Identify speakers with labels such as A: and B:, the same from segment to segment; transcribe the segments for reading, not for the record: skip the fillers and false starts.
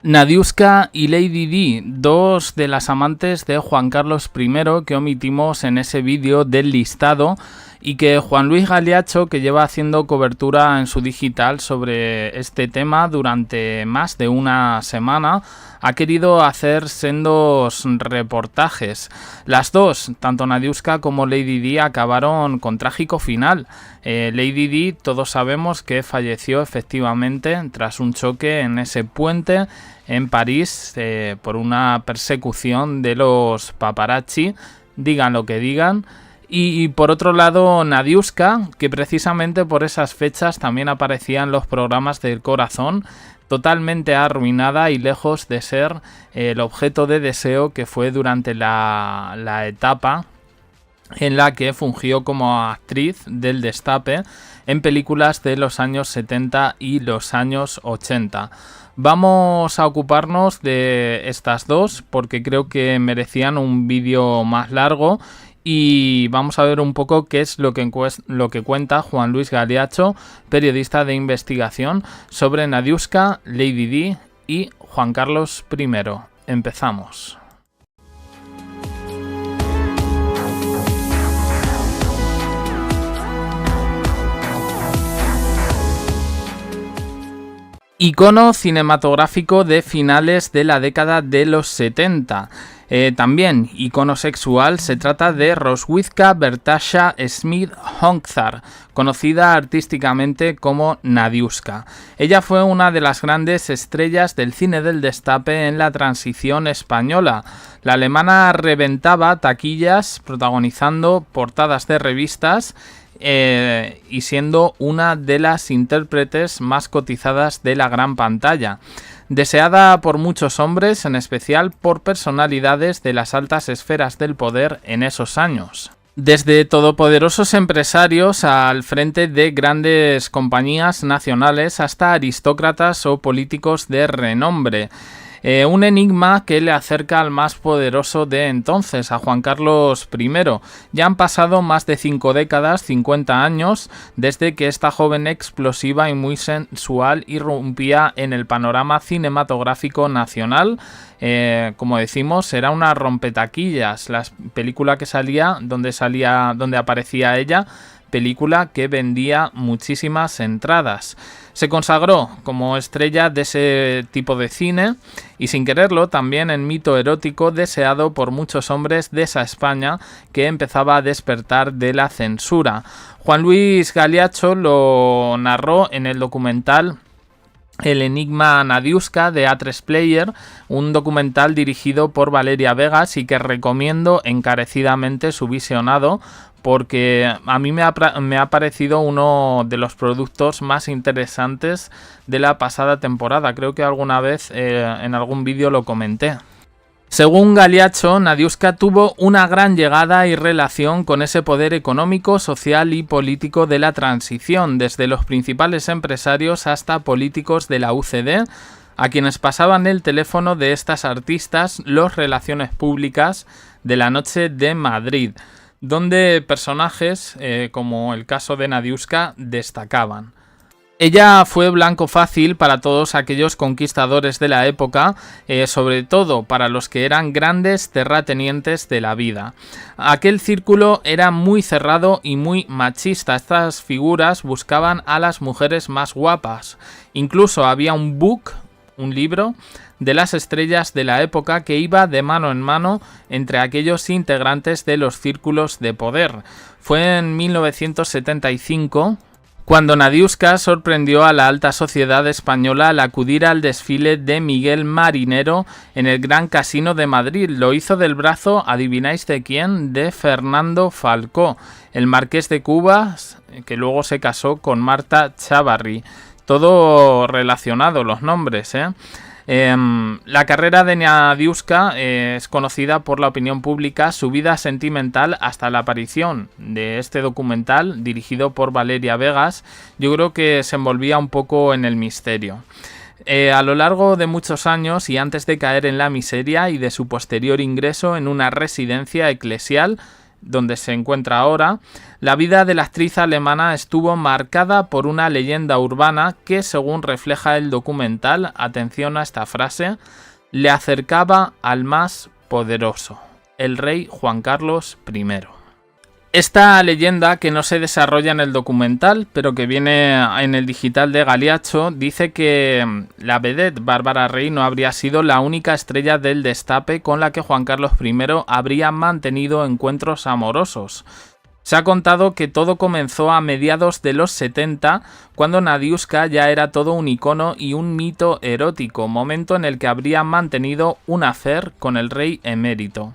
A: Nadiuska y Lady Di, dos de las amantes de Juan Carlos I que omitimos en ese vídeo del listado y que Juan Luis Galiacho, que lleva haciendo cobertura en su digital sobre este tema durante más de una semana, ha querido hacer sendos reportajes. Las dos, tanto Nadiuska como Lady Di, acabaron con trágico final. Lady Di, todos sabemos que falleció efectivamente tras un choque en ese puente en París por una persecución de los paparazzi, digan lo que digan. Y por otro lado, Nadiuska, que precisamente por esas fechas también aparecía en los programas del corazón, totalmente arruinada y lejos de ser el objeto de deseo que fue durante la etapa en la que fungió como actriz del destape en películas de los años 70 y los años 80. Vamos a ocuparnos de estas dos porque creo que merecían un vídeo más largo y vamos a ver un poco qué es lo que cuenta Juan Luis Galiacho, periodista de investigación, sobre Nadiuska, Lady Di y Juan Carlos I. Empezamos. Icono cinematográfico de finales de la década de los 70. También icono sexual, se trata de Roswitha Bertasha Smith Honkzar, conocida artísticamente como Nadiuska. Ella fue una de las grandes estrellas del cine del destape en la transición española. La alemana reventaba taquillas protagonizando portadas de revistas y siendo una de las intérpretes más cotizadas de la gran pantalla. Deseada por muchos hombres, en especial por personalidades de las altas esferas del poder en esos años. Desde todopoderosos empresarios al frente de grandes compañías nacionales hasta aristócratas o políticos de renombre. Un enigma que le acerca al más poderoso de entonces, a Juan Carlos I. Ya han pasado más de 5 décadas, 50 años, desde que esta joven explosiva y muy sensual irrumpía en el panorama cinematográfico nacional. Como decimos, era una rompetaquillas. La película que salía, donde aparecía ella, película que vendía muchísimas entradas. Se consagró como estrella de ese tipo de cine y sin quererlo también en mito erótico deseado por muchos hombres de esa España que empezaba a despertar de la censura. Juan Luis Galiacho lo narró en el documental El enigma Nadiuska de A3 Player, un documental dirigido por Valeria Vegas y que recomiendo encarecidamente su visionado, porque a mí me ha parecido uno de los productos más interesantes de la pasada temporada. Creo que alguna vez en algún vídeo lo comenté. Según Galiacho, Nadiuska tuvo una gran llegada y relación con ese poder económico, social y político de la transición, desde los principales empresarios hasta políticos de la UCD, a quienes pasaban el teléfono de estas artistas los relaciones públicas de la noche de Madrid, donde personajes como el caso de Nadiuska destacaban. Ella fue blanco fácil para todos aquellos conquistadores de la época, sobre todo para los que eran grandes terratenientes de la vida. Aquel círculo era muy cerrado y muy machista. Estas figuras buscaban a las mujeres más guapas. Incluso había un libro de las estrellas de la época que iba de mano en mano entre aquellos integrantes de los círculos de poder. Fue en 1975 cuando Nadiuska sorprendió a la alta sociedad española al acudir al desfile de Miguel Marinero en el Gran Casino de Madrid. Lo hizo del brazo, ¿adivináis de quién? De Fernando Falcó, el marqués de Cubas, que luego se casó con Marta Chávarri. Todo relacionado, los nombres, La carrera de Nadiuska es conocida por la opinión pública, su vida sentimental hasta la aparición de este documental dirigido por Valeria Vegas. Yo creo que se envolvía un poco en el misterio. A lo largo de muchos años y antes de caer en la miseria y de su posterior ingreso en una residencia eclesial, donde se encuentra ahora, la vida de la actriz alemana estuvo marcada por una leyenda urbana que, según refleja el documental, atención a esta frase, le acercaba al más poderoso, el rey Juan Carlos I. Esta leyenda, que no se desarrolla en el documental, pero que viene en el digital de Galiacho, dice que la vedette Bárbara Rey no habría sido la única estrella del destape con la que Juan Carlos I habría mantenido encuentros amorosos. Se ha contado que todo comenzó a mediados de los 70, cuando Nadiuska ya era todo un icono y un mito erótico, momento en el que habría mantenido un affair con el rey emérito,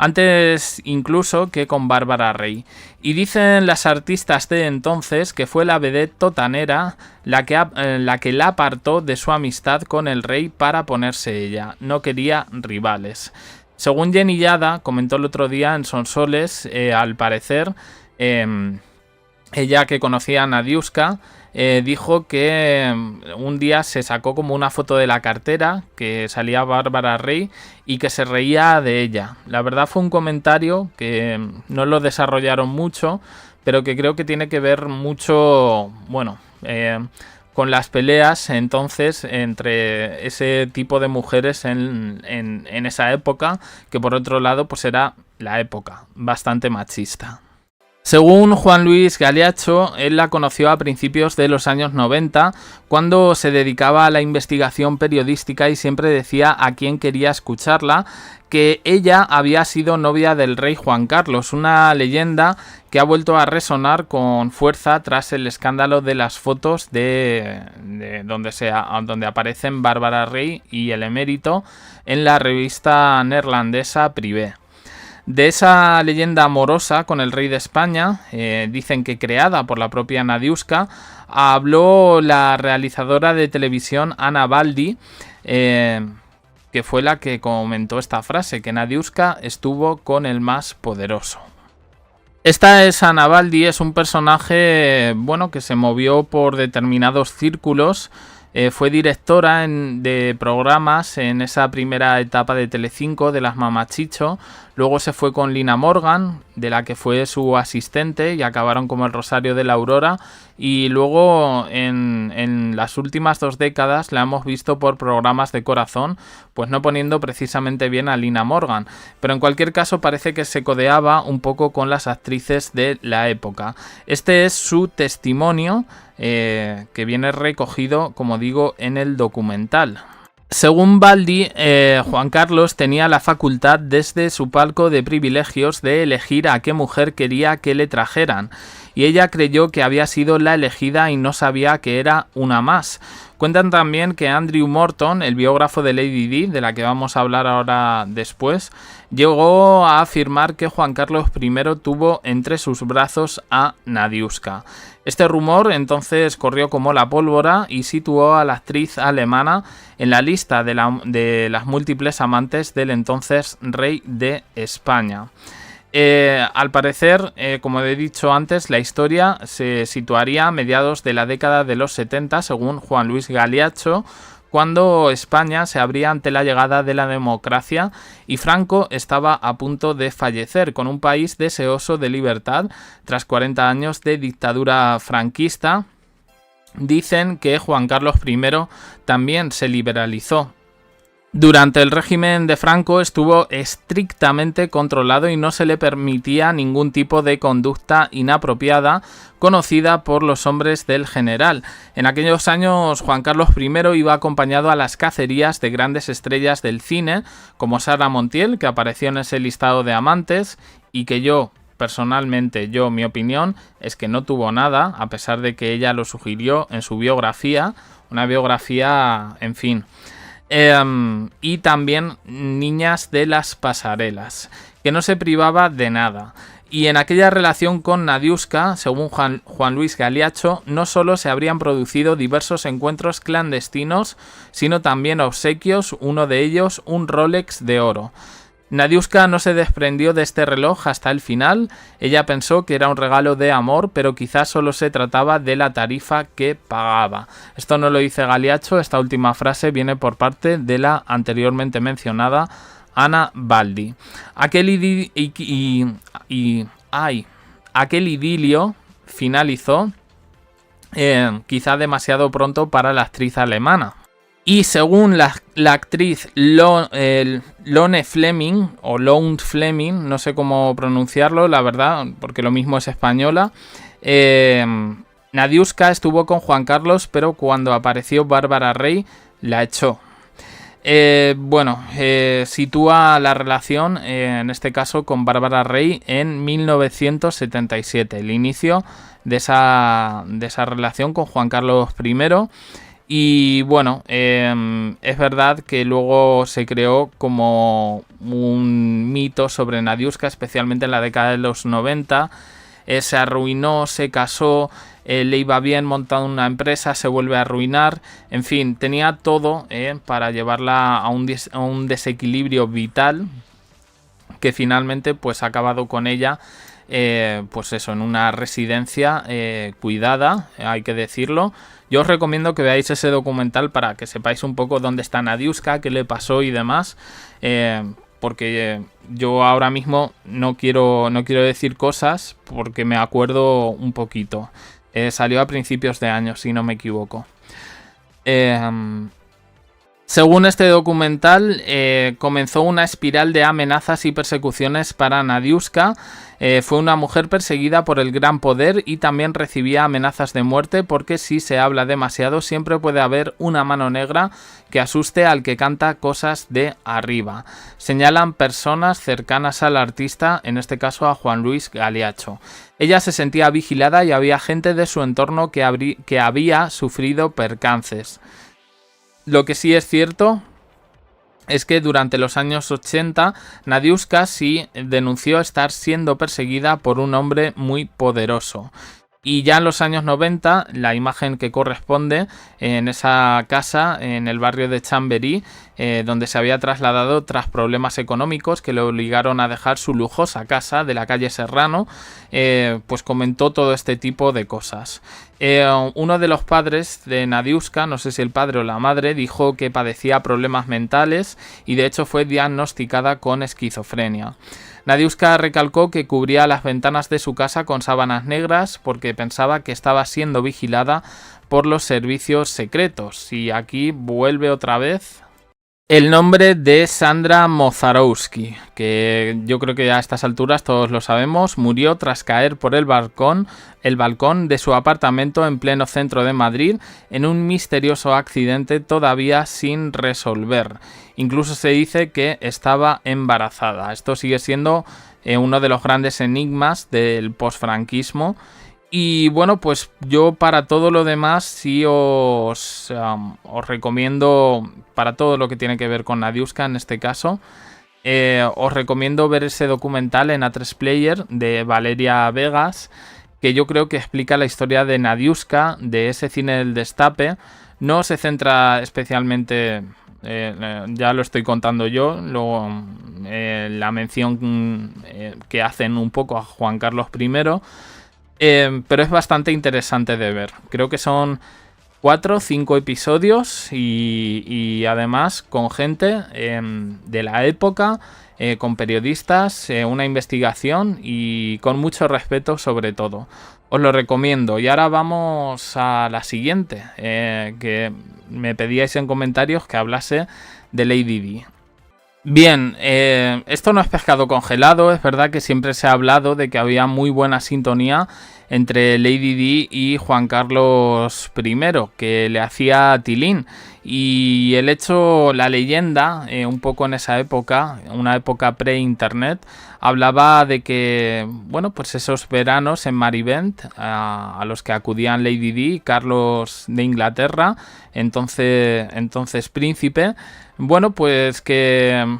A: antes incluso que con Bárbara Rey. Y dicen las artistas de entonces que fue la vedette totanera la que la apartó de su amistad con el rey para ponerse ella. No quería rivales. Según Jenny Yada comentó el otro día en Sonsoles, al parecer, ella, que conocía a Nadiuska, dijo que un día se sacó como una foto de la cartera, que salía Bárbara Rey y que se reía de ella. La verdad fue un comentario que no lo desarrollaron mucho, pero que creo que tiene que ver mucho, con las peleas entonces entre ese tipo de mujeres en esa época, que por otro lado pues era la época bastante machista. Según Juan Luis Galiacho, él la conoció a principios de los años 90, cuando se dedicaba a la investigación periodística y siempre decía a quién quería escucharla que ella había sido novia del rey Juan Carlos, una leyenda que ha vuelto a resonar con fuerza tras el escándalo de las fotos de donde aparecen Bárbara Rey y el emérito en la revista neerlandesa Privé. De esa leyenda amorosa con el rey de España, dicen que creada por la propia Nadiuska, habló la realizadora de televisión Ana Baldi, que fue la que comentó esta frase, que Nadiuska estuvo con el más poderoso. Esta es Ana Baldi, es un personaje que se movió por determinados círculos. Fue directora de programas en esa primera etapa de Telecinco de las Mamachicho. Luego se fue con Lina Morgan, de la que fue su asistente, y acabaron como el Rosario de la Aurora. Y luego en las últimas 2 décadas la hemos visto por programas de corazón, pues no poniendo precisamente bien a Lina Morgan. Pero en cualquier caso parece que se codeaba un poco con las actrices de la época. Este es su testimonio, que viene recogido, como digo, en el documental. Según Baldi, Juan Carlos tenía la facultad desde su palco de privilegios de elegir a qué mujer quería que le trajeran, y ella creyó que había sido la elegida y no sabía que era una más. Cuentan también que Andrew Morton, el biógrafo de Lady Di, de la que vamos a hablar ahora después, llegó a afirmar que Juan Carlos I tuvo entre sus brazos a Nadiuska. Este rumor entonces corrió como la pólvora y situó a la actriz alemana en la lista de las múltiples amantes del entonces rey de España. Al parecer, como he dicho antes, la historia se situaría a mediados de la década de los 70, según Juan Luis Galiacho, cuando España se abría ante la llegada de la democracia y Franco estaba a punto de fallecer, con un país deseoso de libertad tras 40 años de dictadura franquista. Dicen que Juan Carlos I también se liberalizó. Durante el régimen de Franco estuvo estrictamente controlado y no se le permitía ningún tipo de conducta inapropiada conocida por los hombres del general. En aquellos años Juan Carlos I iba acompañado a las cacerías de grandes estrellas del cine, como Sara Montiel, que apareció en ese listado de amantes, y que personalmente, mi opinión es que no tuvo nada, a pesar de que ella lo sugirió en su biografía, una biografía, en fin. Y también Niñas de las pasarelas, que no se privaba de nada. Y en aquella relación con Nadiuska, según Juan Luis Galiacho, no solo se habrían producido diversos encuentros clandestinos, sino también obsequios, uno de ellos un Rolex de oro. Nadiuska no se desprendió de este reloj hasta el final. Ella pensó que era un regalo de amor, pero quizás solo se trataba de la tarifa que pagaba. Esto no lo dice Galiacho, esta última frase viene por parte de la anteriormente mencionada Ana Baldi. Aquel idilio finalizó quizá demasiado pronto para la actriz alemana. Y según la actriz Lone Fleming, o Lone Fleming, no sé cómo pronunciarlo, la verdad, porque lo mismo es española, Nadiuska estuvo con Juan Carlos, pero cuando apareció Bárbara Rey, la echó. Sitúa la relación, en este caso con Bárbara Rey, en 1977, el inicio de esa relación con Juan Carlos I. Y bueno, es verdad que luego se creó como un mito sobre Nadiuska, especialmente en la década de los 90. Se arruinó, se casó, le iba bien montando una empresa, se vuelve a arruinar. En fin, tenía todo para llevarla a un desequilibrio vital que finalmente pues ha acabado con ella. Pues eso, en una residencia cuidada, hay que decirlo. Yo os recomiendo que veáis ese documental para que sepáis un poco dónde está Nadiuska, qué le pasó y demás, porque yo ahora mismo no quiero decir cosas porque me acuerdo un poquito. Salió a principios de año, si no me equivoco. Según este documental, comenzó una espiral de amenazas y persecuciones para Nadiuska. Fue una mujer perseguida por el gran poder y también recibía amenazas de muerte porque si se habla demasiado siempre puede haber una mano negra que asuste al que canta cosas de arriba. Señalan personas cercanas al artista, en este caso a Juan Luis Galiacho. Ella se sentía vigilada y había gente de su entorno que había sufrido percances. Lo que sí es cierto es que durante los años 80 Nadiuska sí denunció estar siendo perseguida por un hombre muy poderoso. Y ya en los años 90, la imagen que corresponde en esa casa, en el barrio de Chamberí, donde se había trasladado tras problemas económicos que le obligaron a dejar su lujosa casa de la calle Serrano, pues comentó todo este tipo de cosas. Uno de los padres de Nadiuska, no sé si el padre o la madre, dijo que padecía problemas mentales y de hecho fue diagnosticada con esquizofrenia. Nadiuska recalcó que cubría las ventanas de su casa con sábanas negras porque pensaba que estaba siendo vigilada por los servicios secretos. Y aquí vuelve otra vez el nombre de Sandra Mozarowski, que yo creo que ya a estas alturas todos lo sabemos, murió tras caer por el balcón de su apartamento en pleno centro de Madrid en un misterioso accidente todavía sin resolver. Incluso se dice que estaba embarazada. Esto sigue siendo uno de los grandes enigmas del posfranquismo. Y bueno, pues yo para todo lo demás sí os recomiendo, para todo lo que tiene que ver con Nadiuska en este caso, os recomiendo ver ese documental en A3 Player de Valeria Vegas, que yo creo que explica la historia de Nadiuska, de ese cine del destape. No se centra especialmente, ya lo estoy contando yo, luego la mención que hacen un poco a Juan Carlos I, pero es bastante interesante de ver. Creo que son 4 o 5 episodios y además con gente de la época, con periodistas, una investigación y con mucho respeto sobre todo. Os lo recomiendo. Y ahora vamos a la siguiente, que me pedíais en comentarios que hablase de Lady Di. Bien, esto no es pescado congelado. Es verdad que siempre se ha hablado de que había muy buena sintonía entre Lady Di y Juan Carlos I, que le hacía tilín. Y el hecho, la leyenda, un poco en esa época, una época pre-internet, hablaba de que, bueno, pues esos veranos en Marivent, a los que acudían Lady Di y Carlos de Inglaterra, entonces príncipe, bueno, pues que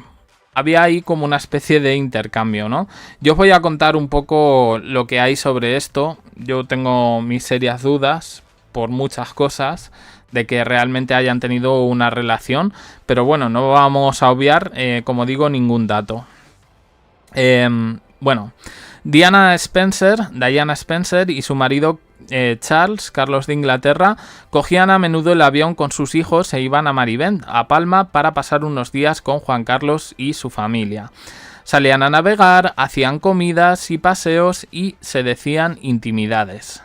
A: había ahí como una especie de intercambio, ¿no? Yo os voy a contar un poco lo que hay sobre esto. Yo tengo mis serias dudas por muchas cosas de que realmente hayan tenido una relación, pero bueno, no vamos a obviar, como digo, ningún dato. Bueno, Diana Spencer y su marido Carlos de Inglaterra, cogían a menudo el avión con sus hijos e iban a Marivent, a Palma, para pasar unos días con Juan Carlos y su familia. Salían a navegar, hacían comidas y paseos y se decían intimidades.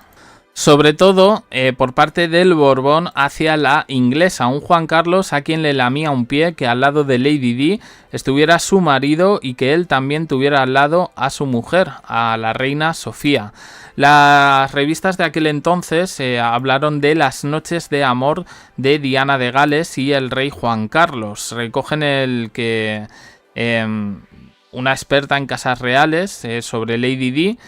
A: Sobre todo por parte del Borbón hacia la inglesa, un Juan Carlos a quien le lamía un pie que al lado de Lady Di estuviera su marido y que él también tuviera al lado a su mujer, a la reina Sofía. Las revistas de aquel entonces hablaron de las noches de amor de Diana de Gales y el rey Juan Carlos. Recogen el que una experta en casas reales sobre Lady Di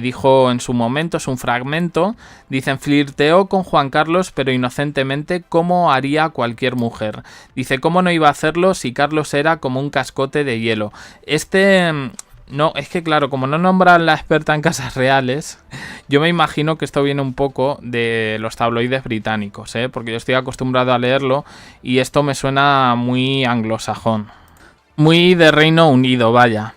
A: dijo en su momento, es un fragmento, dicen: flirteó con Juan Carlos pero inocentemente como haría cualquier mujer. Dice: ¿cómo no iba a hacerlo si Carlos era como un cascote de hielo? No, es que claro, como no nombran la experta en casas reales, yo me imagino que esto viene un poco de los tabloides británicos, porque yo estoy acostumbrado a leerlo y esto me suena muy anglosajón. Muy de Reino Unido, vaya.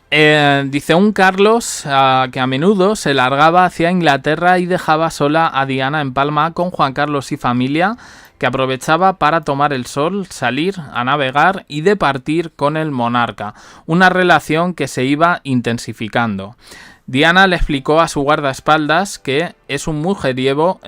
A: Dice un Carlos que a menudo se largaba hacia Inglaterra y dejaba sola a Diana en Palma con Juan Carlos y familia, que aprovechaba para tomar el sol, salir a navegar y departir con el monarca, una relación que se iba intensificando. Diana le explicó a su guardaespaldas que es un mujeriego...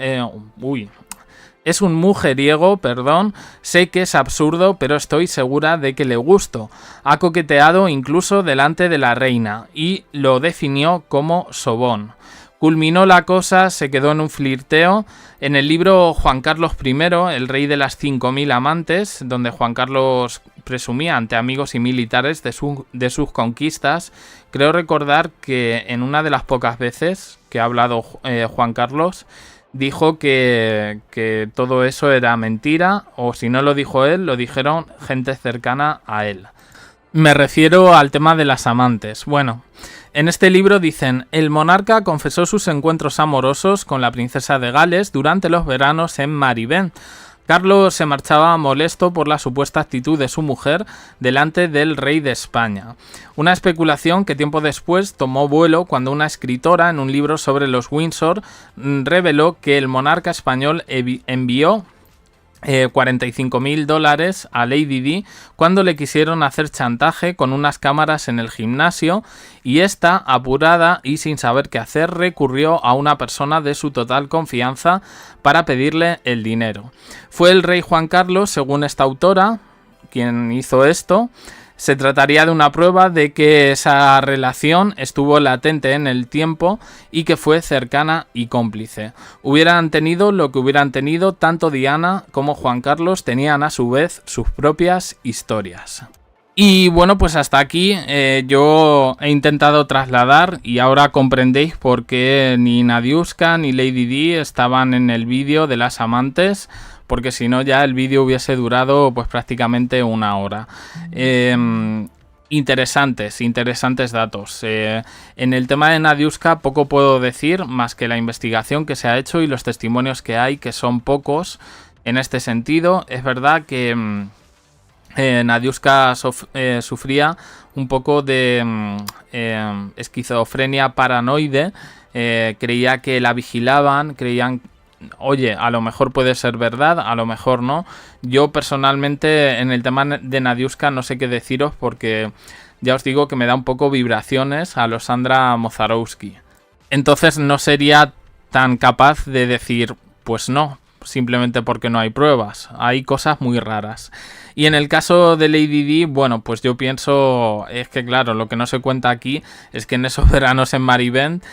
A: sé que es absurdo, pero estoy segura de que le gusto. Ha coqueteado incluso delante de la reina y lo definió como sobón. Culminó la cosa, se quedó en un flirteo. En el libro Juan Carlos I, el rey de las 5000 amantes, donde Juan Carlos presumía ante amigos y militares de sus conquistas, creo recordar que en una de las pocas veces que ha hablado Juan Carlos, dijo que todo eso era mentira, o si no lo dijo él, lo dijeron gente cercana a él. Me refiero al tema de las amantes. Bueno, en este libro dicen: el monarca confesó sus encuentros amorosos con la princesa de Gales durante los veranos en Marivent. Carlos se marchaba molesto por la supuesta actitud de su mujer delante del rey de España. Una especulación que tiempo después tomó vuelo cuando una escritora en un libro sobre los Windsor reveló que el monarca español envió $45.000 a Lady Di cuando le quisieron hacer chantaje con unas cámaras en el gimnasio, y esta, apurada y sin saber qué hacer, recurrió a una persona de su total confianza para pedirle el dinero. Fue el rey Juan Carlos, según esta autora, quien hizo esto. Se trataría de una prueba de que esa relación estuvo latente en el tiempo y que fue cercana y cómplice. Hubieran tenido lo que hubieran tenido, tanto Diana como Juan Carlos tenían a su vez sus propias historias. Y bueno, pues hasta aquí yo he intentado trasladar, y ahora comprendéis por qué ni Nadiuska ni Lady Di estaban en el vídeo de las amantes, porque si no ya el vídeo hubiese durado pues prácticamente una hora. Interesantes datos. En el tema de Nadiuska poco puedo decir, más que la investigación que se ha hecho y los testimonios que hay, que son pocos en este sentido. Es verdad que Nadiuska sufría un poco de esquizofrenia paranoide. Creía que la vigilaban, creían... Oye, a lo mejor puede ser verdad, a lo mejor no. Yo personalmente en el tema de Nadiuska no sé qué deciros, porque ya os digo que me da un poco vibraciones a los Sandra Mozarowski. Entonces no sería tan capaz de decir pues no, simplemente porque no hay pruebas. Hay cosas muy raras. Y en el caso de Lady Di, bueno, pues yo pienso, es que claro, lo que no se cuenta aquí es que en esos veranos en Marivent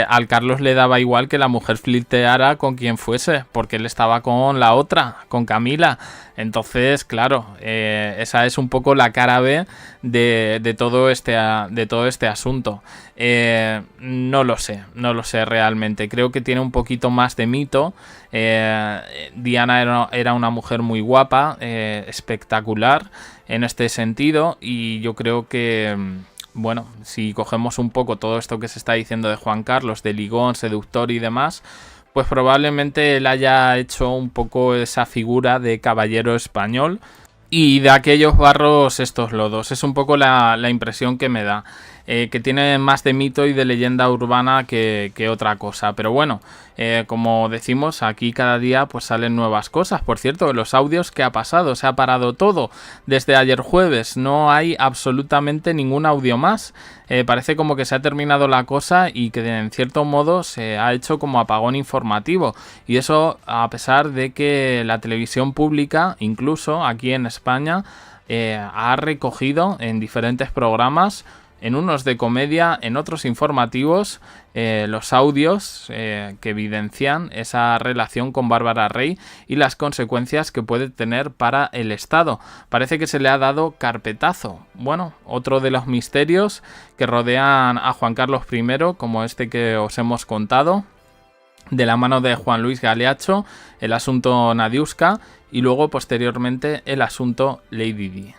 A: al Carlos le daba igual que la mujer flirteara con quien fuese, porque él estaba con la otra, con Camila. Entonces, claro, esa es un poco la cara B de todo este asunto. No lo sé realmente. Creo que tiene un poquito más de mito. Diana era una mujer muy guapa, espectacular en este sentido, y yo creo que, bueno, si cogemos un poco todo esto que se está diciendo de Juan Carlos, de ligón, seductor y demás, pues probablemente él haya hecho un poco esa figura de caballero español y de aquellos barros estos lodos. Es un poco la impresión que me da. que tiene más de mito y de leyenda urbana que otra cosa. Pero bueno, como decimos, aquí cada día pues salen nuevas cosas. Por cierto, los audios, ¿qué ha pasado? Se ha parado todo desde ayer jueves, no hay absolutamente ningún audio más. Parece como que se ha terminado la cosa y que en cierto modo se ha hecho como apagón informativo, y eso a pesar de que la televisión pública, incluso aquí en España, ha recogido en diferentes programas, en unos de comedia, en otros informativos, los audios que evidencian esa relación con Bárbara Rey y las consecuencias que puede tener para el Estado. Parece que se le ha dado carpetazo. Bueno, otro de los misterios que rodean a Juan Carlos I, como este que os hemos contado, de la mano de Juan Luis Galeacho, el asunto Nadiuska y luego posteriormente el asunto Lady Di.